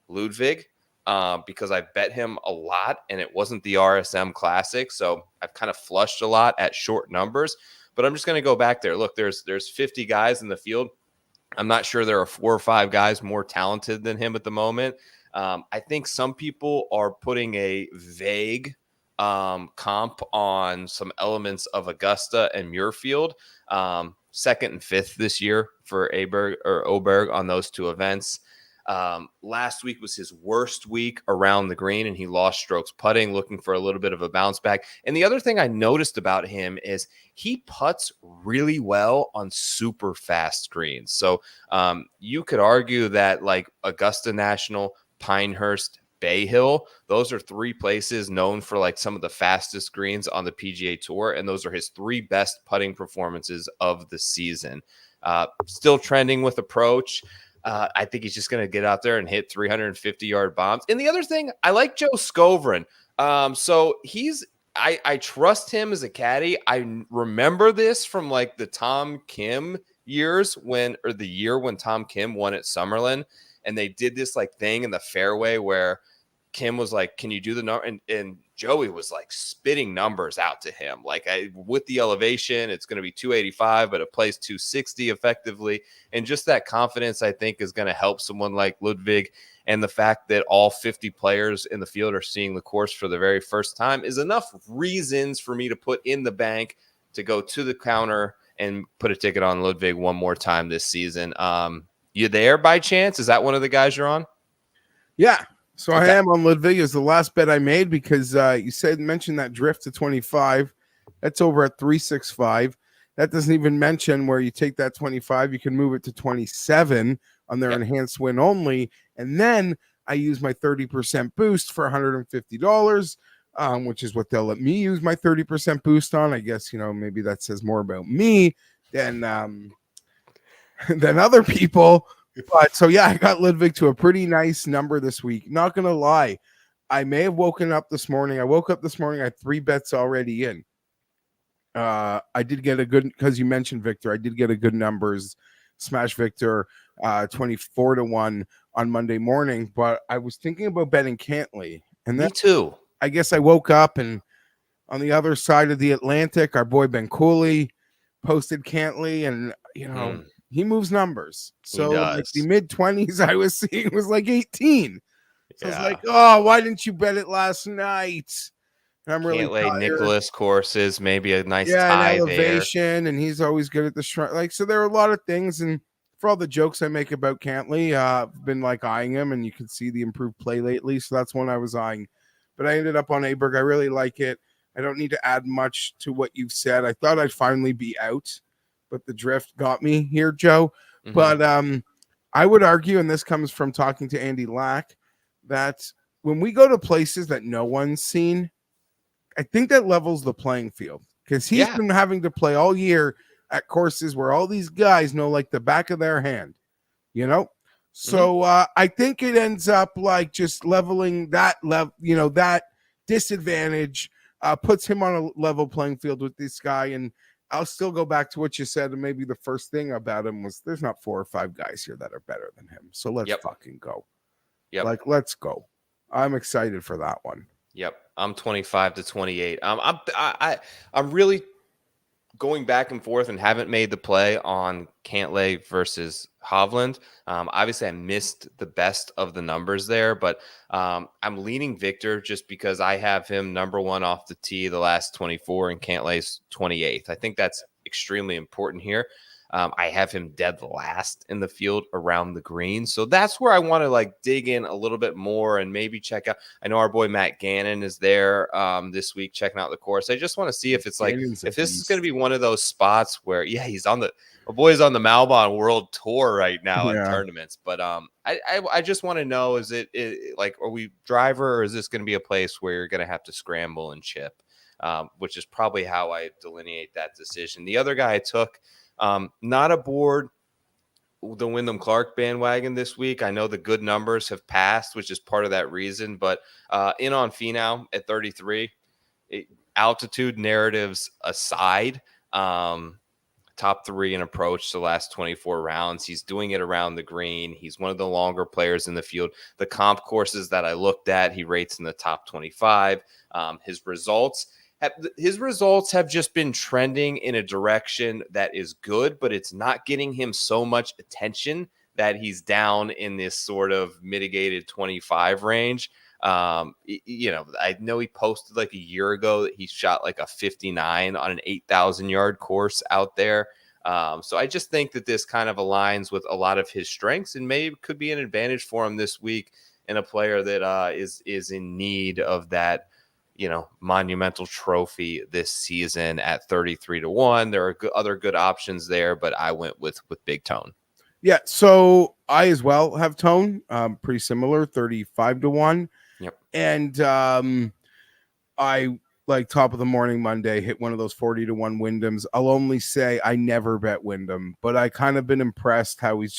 Ludwig because I bet him a lot, and it wasn't the RSM Classic, so I've kind of flushed a lot at short numbers. But I'm just going to go back there. Look, there's 50 guys in the field. I'm not sure there are 4 or 5 guys more talented than him at the moment. I think some people are putting a vague comp on some elements of Augusta and Muirfield, 2nd and 5th this year for Oberg on those 2 events. Last week was his worst week around the green, and he lost strokes putting, looking for a little bit of a bounce back. And the other thing I noticed about him is he putts really well on super fast greens. So you could argue that like Augusta National, Pinehurst, Bay Hill, those are 3 places known for like some of the fastest greens on the PGA Tour, and those are his 3 best putting performances of the season. Still trending with approach. I think he's just going to get out there and hit 350-yard bombs. And the other thing, I like Joe Scovrin. So I trust him as a caddy. I remember this from like the Tom Kim years the year when Tom Kim won at Summerlin. And they did this like thing in the fairway where Kim was like, can you do the number? And Joey was like spitting numbers out to him. Like with the elevation, it's going to be 285, but it plays 260 effectively. And just that confidence, I think, is going to help someone like Ludwig. And the fact that all 50 players in the field are seeing the course for the very first time is enough reasons for me to put in the bank to go to the counter and put a ticket on Ludwig one more time this season. You there by chance? Is that one of the guys you're on? Yeah. So Okay. I am on Ludwig as the last bet I made because you mentioned that drift to 25. That's over at 365. That doesn't even mention where you take that 25, you can move it to 27 on their enhanced win only. And then I use my 30% boost for $150, which is what they'll let me use my 30% boost on. I guess, maybe that says more about me than other people. But so yeah, I got Ludwig to a pretty nice number this week. Not gonna lie, I may have woken up this morning. I woke up this morning, I had 3 bets already in. I did get a good, because you mentioned Victor, I did get a good numbers. Smash Victor 24-1 on Monday morning, but I was thinking about betting Cantley. And then Me too. I guess I woke up and on the other side of the Atlantic, our boy Ben Cooley posted Cantley, and he moves numbers. So like the does. mid-20s I was seeing was like 18. So I was Yeah. like, oh, why didn't you bet it last night? And I'm really Cantlay tired. Nicholas courses, maybe a nice Yeah, and tie there. elevation, and he's always good at the shrine. Like, so there are a lot of things, and for all the jokes I make about Cantley, I've been like eyeing him, and you can see the improved play lately. So that's one I was eyeing. But I ended up on Aberg. I really like it. I don't need to add much to what you've said. I thought I'd finally be out, but the drift got me here, Joe. Mhm. But I would argue, and this comes from talking to Andy Lack, that when we go to places that no one's seen, I think that levels the playing field, because he's been having to play all year at courses where all these guys know like the back of their hand, So I think it ends up like just leveling that that disadvantage, puts him on a level playing field with this guy. And I'll still go back to what you said, and maybe the first thing about him was there's not 4 or 5 guys here that are better than him. So let's fucking go. Yep. Like, let's go. I'm excited for that one. Yep. I'm 25-28. I'm really going back and forth and haven't made the play on Cantlay versus Hovland. Obviously I missed the best of the numbers there, but I'm leaning Victor just because I have him number 1 off the tee the last 24 and Cantlay's 28th. I think that's extremely important here. I have him dead last in the field around the green. So that's where I want to like dig in a little bit more and maybe check out. I know our boy Matt Gannon is there this week checking out the course. I just want to see if it's like, if this is going to be one of those spots where, he's on my boy's on the Malbon World Tour right now in tournaments. But I just want to know, is it like, are we driver, or is this going to be a place where you're going to have to scramble and chip, which is probably how I delineate that decision. The other guy I took, not aboard the Wyndham Clark bandwagon this week. I know the good numbers have passed, which is part of that reason, but in on Finau at 33, altitude narratives aside, top 3 in approach the last 24 rounds. He's doing it around the green. He's one of the longer players in the field. The comp courses that I looked at, he rates in the top 25. His results have just been trending in a direction that is good, but it's not getting him so much attention that he's down in this sort of mitigated 25 range. I know he posted like a year ago that he shot like a 59 on an 8,000 yard course out there. So I just think that this kind of aligns with a lot of his strengths and maybe could be an advantage for him this week, in a player that is in need of that, monumental trophy this season at 33-1. There are other good options there, but I went with Big Tone. Yeah, so I as well have Tone, pretty similar, 35-1. Yep. And I, like, top of the morning Monday, hit one of those 40-1 Wyndhams. I'll only say I never bet Wyndham, but I kind of been impressed how he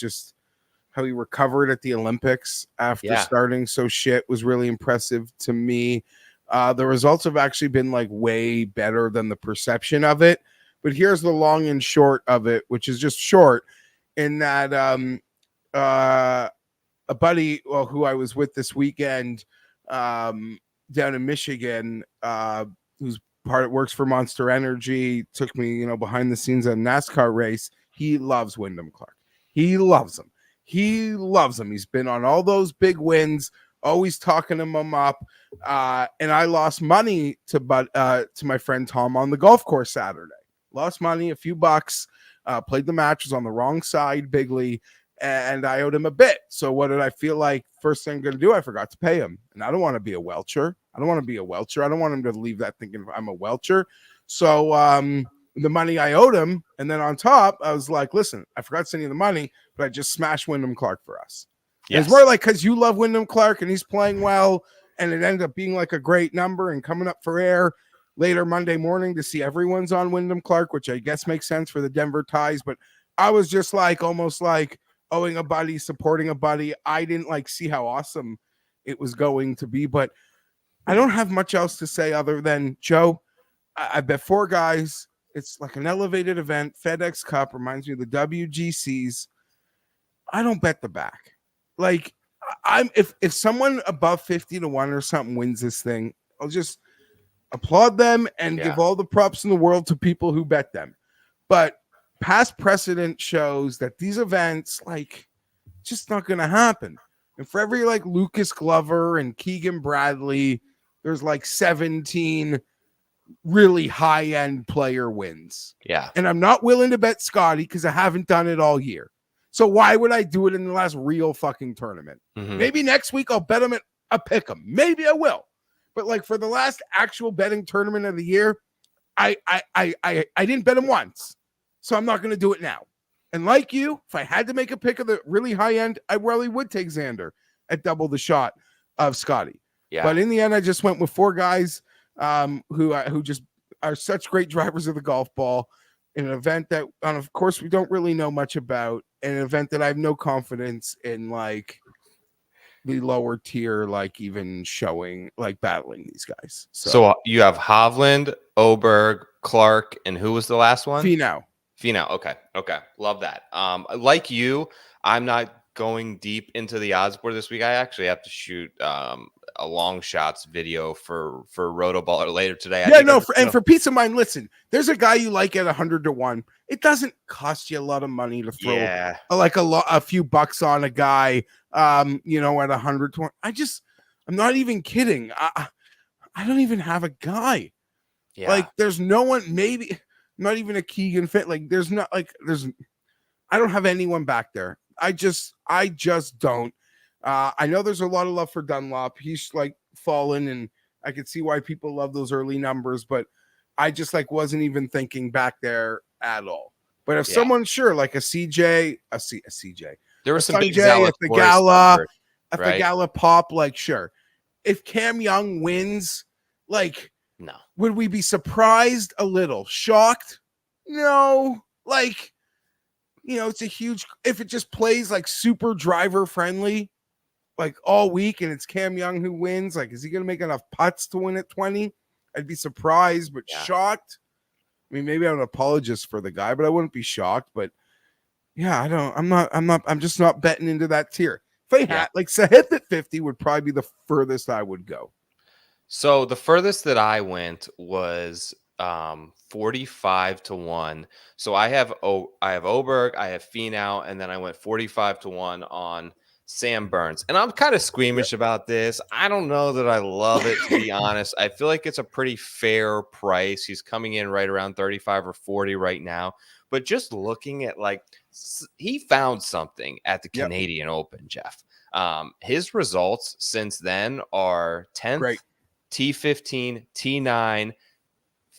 recovered at the Olympics after starting so shit was really impressive to me. The results have actually been like way better than the perception of it. But here's the long and short of it, which is just short, in that a buddy who I was with this weekend down in Michigan, who's works for Monster Energy, took me, behind the scenes at a NASCAR race. He loves Wyndham Clark. He loves him. He's been on all those big wins, always talking him up. And I lost money to my friend Tom on the golf course Saturday. Lost money, a few bucks, played the match, was on the wrong side bigly, and I owed him a bit. So what did I feel like? First thing I'm going to do, I forgot to pay him. And I don't want to be a welcher. I don't want him to leave that thinking I'm a welcher. So the money I owed him, and then on top, I was like, listen, I forgot to send you the money, but I just smashed Wyndham Clark for us. Yes. It's more like because you love Wyndham Clark and he's playing well, and it ended up being like a great number and coming up for air later Monday morning to see everyone's on Wyndham Clark, which I guess makes sense for the Denver ties. But I was just like almost like owing a buddy, supporting a buddy. I didn't like see how awesome it was going to be, but I don't have much else to say other than, Joe, I bet 4 guys It's like an elevated event. FedEx Cup reminds me of the WGCs. I don't bet the back. Like if someone above 50-1 or something wins this thing, I'll just applaud them and give all the props in the world to people who bet them. But past precedent shows that these events, like, just not going to happen. And for every like Lucas Glover and Keegan Bradley, there's like 17 really high-end player wins. Yeah. And I'm not willing to bet Scottie because I haven't done it all year. So why would I do it in the last real fucking tournament? Maybe next week I'll bet him at a pick 'em. Maybe I will. But like for the last actual betting tournament of the year, I didn't bet him once. So I'm not going to do it now. And like you, if I had to make a pick of the really high end, I really would take Xander at double the shot of Scottie. Yeah. But in the end, I just went with 4 guys who just are such great drivers of the golf ball in an event that, of course, we don't really know much about, an event that I have no confidence in, like the lower tier, like even showing, like battling these guys. So you have Hovland, Oberg, Clark, and who was the last one? Finau. Okay. Love that. Like you, I'm not going deep into the odds board this week. I actually have to shoot a long shots video for Rotoballer later today. For peace of mind, listen, there's a guy you like at 100-1. It doesn't cost you a lot of money to throw a few bucks on a guy, at 100-1. I'm not even kidding. I don't even have a guy. Yeah. Like there's no one, maybe not even a Keegan Fit. Like I don't have anyone back there. I just don't. I know there's a lot of love for Dunlop. He's like fallen, and I could see why people love those early numbers, but I just like wasn't even thinking back there at all. But if someone, sure, like a CJ, a CJ, there was some big at the Gala pop, like sure. If Cam Young wins, like no, would we be surprised a little? Shocked? No. Like, it's a huge, if it just plays like super driver friendly, like all week, and it's Cam Young who wins, like, is he going to make enough putts to win at 20? I'd be surprised, but shocked. I mean, maybe I'm an apologist for the guy, but I wouldn't be shocked. But yeah, I'm just not betting into that tier. If I had, like, Sahith at 50 would probably be the furthest I would go. So the furthest that I went was 45-1. So I have Oberg, I have Finau, and then I went 45-1 on Sam Burns. And I'm kind of squeamish about this. I don't know that I love it, to be honest. I feel like it's a pretty fair price. He's coming in right around 35 or 40 right now. But just looking at, like, he found something at the Canadian Open, Geoff. His results since then are 10th, T15, T9,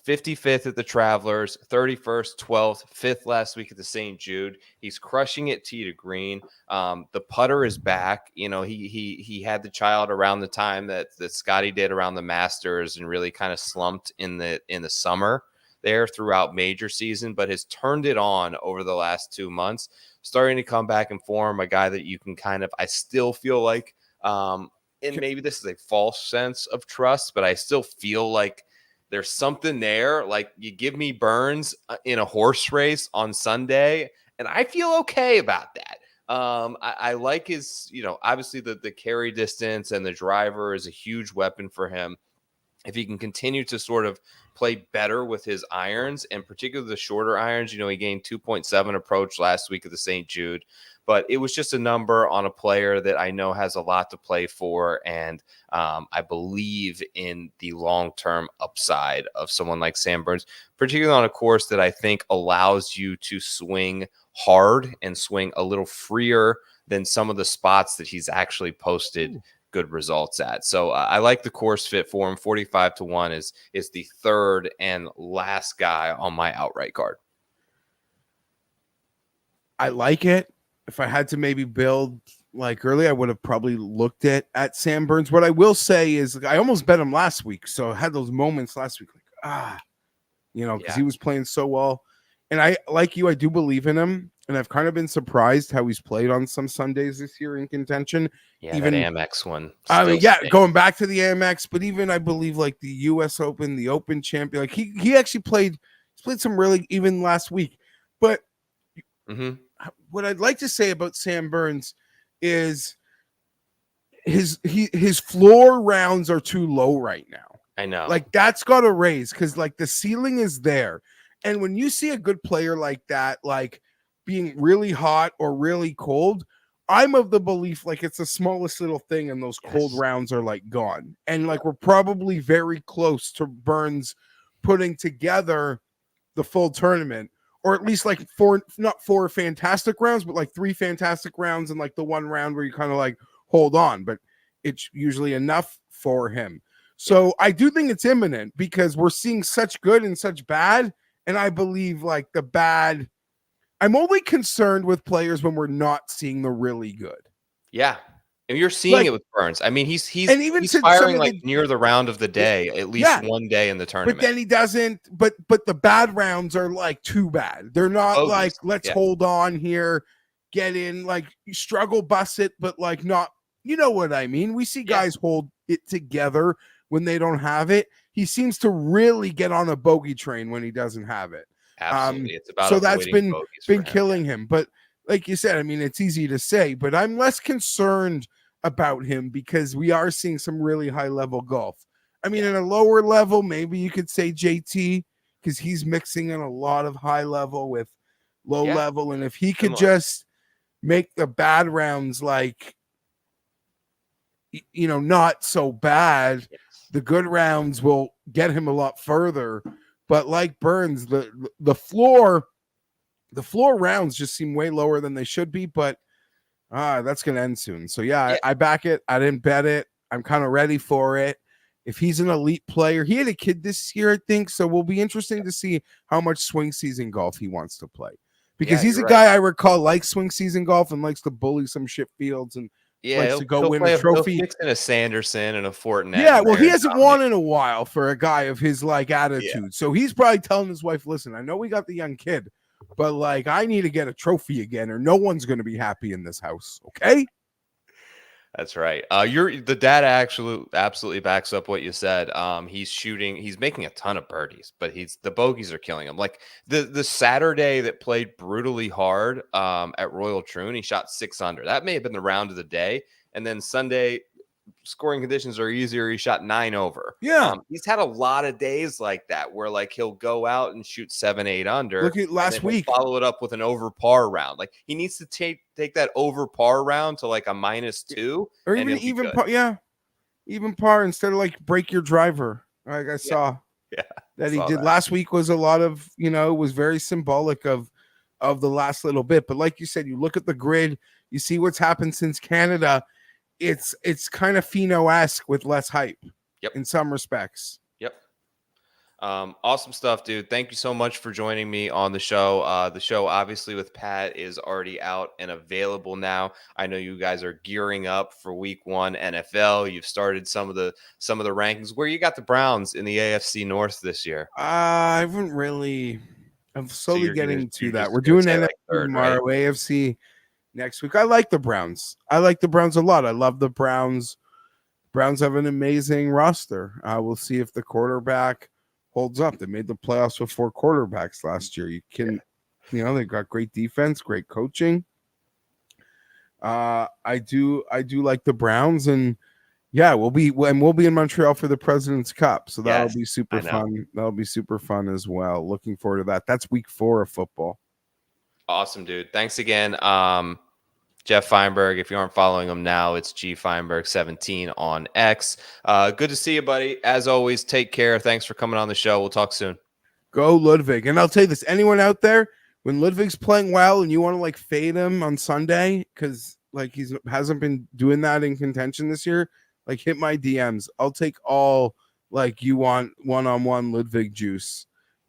55th at the Travelers, 31st, 12th, 5th last week at the St. Jude. He's crushing it tee to green. The putter is back. He had the child around the time that Scottie did around the Masters and really kind of slumped in the summer there throughout major season, but has turned it on over the last 2 months, starting to come back in form. A guy that you can I still feel like, and maybe this is a false sense of trust, but I still feel like there's something there. Like, you give me Burns in a horse race on Sunday, and I feel okay about that. I like his, obviously the carry distance and the driver is a huge weapon for him. If he can continue to sort of play better with his irons, and particularly the shorter irons, he gained 2.7 approach last week at the St. Jude, but it was just a number on a player that I know has a lot to play for. And I believe in the long-term upside of someone like Sam Burns, particularly on a course that I think allows you to swing hard and swing a little freer than some of the spots that he's actually posted good results at. So I like the course fit for him. 45-1 is the third and last guy on my outright card. I like it. If I had to maybe build like early, I would have probably looked at Sam Burns. What I will say is, I almost bet him last week. So I had those moments last week, like, because he was playing so well. And I, like you, I do believe in him. And I've kind of been surprised how he's played on some Sundays this year in contention. Yeah, even that Amex one. Going back to the Amex, but even I believe like the U.S. Open, the Open Champion, like he actually played played some really even last week. But Mhm. what I'd like to say about Sam Burns is his floor rounds are too low right now. I know. Like that's got to raise because like the ceiling is there. And when you see a good player like that, like being really hot or really cold, I'm of the belief like it's the smallest little thing and those cold rounds are like gone. And like we're probably very close to Burns putting together the full tournament, or at least like not four fantastic rounds, but like 3 fantastic rounds and like the one round where you kind of like hold on, but it's usually enough for him. So I do think it's imminent because we're seeing such good and such bad. And I believe like the bad, I'm only concerned with players when we're not seeing the really good. Yeah. And you're seeing Like, it with Burns. I mean, he's and even he's since firing like near the round of the day, at least yeah, one day in the tournament. but then he doesn't, but the bad rounds are like too bad. They're not Bogeys. like, let's hold on here, get in, like you struggle, bust it, but like not, you know what I mean? We see guys hold it together when they don't have it. He seems to really get on a bogey train when he doesn't have it. Absolutely. It's about so that's been him. killing him. But like you said, I mean, it's easy to say, but I'm less concerned about him because we are seeing some really high level golf. I mean, in a lower level, maybe you could say JT because he's mixing in a lot of high level with low level. And if he could just make the bad rounds like, you know, not so bad, the good rounds will get him a lot further. But like Burns, the floor rounds just seem way lower than they should be. But that's gonna end soon. So I back it. I didn't bet it. I'm kind of ready for it. If he's an elite player, he had a kid this year, I think. So we'll be interesting to see how much swing season golf he wants to play. Because he's a guy I recall likes swing season golf and likes to bully some shit fields and likes to go win a trophy. He'll mix in a Sanderson and a Fortinet. Yeah, well, he hasn't won in a while for a guy of his like attitude. Yeah. So he's probably telling his wife, listen, I know we got the young kid, but like I need to get a trophy again or no one's going to be happy in this house. Okay. That's right. The data absolutely backs up what you said. He's making a ton of birdies, but the bogeys are killing him. Like the Saturday that played brutally hard at Royal Troon, he shot 6 under. That may have been the round of the day. And then Sunday, scoring conditions are easier. He shot 9 over. Yeah. He's had a lot of days like that where like he'll go out and shoot 7, 8 under. Look at last week. Follow it up with an over par round. Like he needs to take that over par round to like a -2 or even par, even par instead of like break your driver. Like I saw that he did last week was a lot of, you know, was very symbolic of the last little bit. But like you said, you look at the grid, you see what's happened since Canada. It's kind of Finau-esque with less hype in some respects. Awesome stuff, dude. Thank you so much for joining me on the show. The show, obviously, with Pat is already out and available now. I know you guys are gearing up for Week 1 NFL. You've started some of the rankings. Where you got the Browns in the AFC North this year? I haven't really. I'm slowly getting to that. We're doing NFC tomorrow, right? AFC next week. I like the Browns. I like the Browns a lot. I love the Browns. Browns have an amazing roster. We'll see if the quarterback holds up. They made the playoffs with 4 quarterbacks last year. You know, they've got great defense, great coaching. I do like the Browns, and we'll be in Montreal for the President's Cup. So that'll be super fun. That'll be super fun as well. Looking forward to that. That's week 4 of football. Awesome, dude. Thanks again. Geoff Fienberg, if you aren't following him now, it's G Fienberg 17 on X. Good to see you, buddy. As always, take care. Thanks for coming on the show. We'll talk soon. Go Ludwig. And I'll tell you this, anyone out there, when Ludwig's playing well and you want to like fade him on Sunday, because like he hasn't been doing that in contention this year, like hit my DMs. I'll take all like you want one-on-one Ludwig juice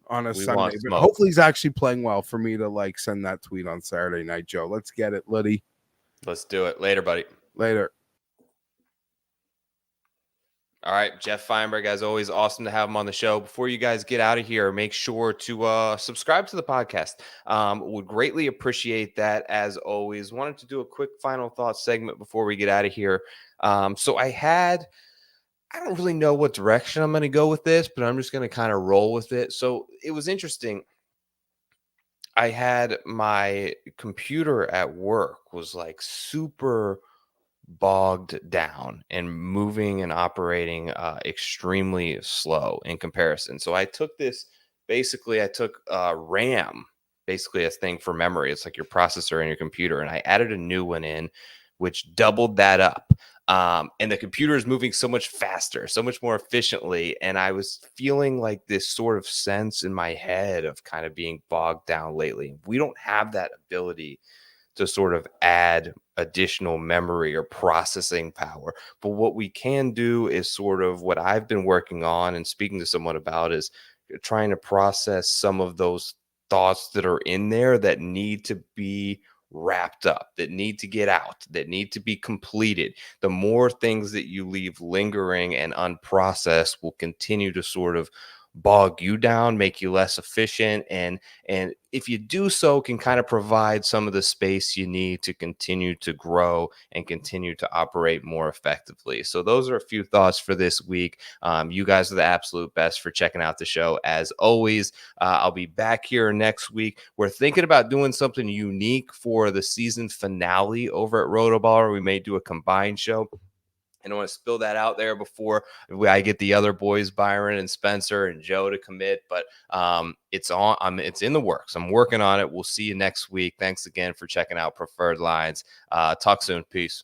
on a Sunday. But hopefully he's actually playing well for me to like send that tweet on Saturday night, Joe. Let's get it, Luddy. Let's do it. Later, buddy. Later. All right, Geoff Fienberg, as always, awesome to have him on the show. Before you guys get out of here, make sure to subscribe to the podcast. Would greatly appreciate that, as always. Wanted to do a quick final thought segment before we get out of here. So I I don't really know what direction I'm going to go with this, but I'm just going to kind of roll with it. So it was interesting. I had my computer at work was like super bogged down and moving and operating extremely slow in comparison. So I took this, basically I took RAM, basically a thing for memory. It's like your processor in your computer, and I added a new one in which doubled that up. And the computer is moving so much faster, so much more efficiently, and I was feeling like this sort of sense in my head of kind of being bogged down lately. We don't have that ability to sort of add additional memory or processing power. But what we can do is sort of what I've been working on and speaking to someone about is trying to process some of those thoughts that are in there that need to be wrapped up, that need to get out, that need to be completed. The more things that you leave lingering and unprocessed will continue to sort of bog you down, make you less efficient, and if you do so, can kind of provide some of the space you need to continue to grow and continue to operate more effectively. So those are a few thoughts for this week. You guys are the absolute best for checking out the show. As always, I'll be back here next week. We're thinking about doing something unique for the season finale over at Rotoballer. We may do a combined show. I don't want to spill that out there before I get the other boys, Byron and Spencer and Joe, to commit, but it's on. It's in the works. I'm working on it. We'll see you next week. Thanks again for checking out Preferred Lines. Talk soon. Peace.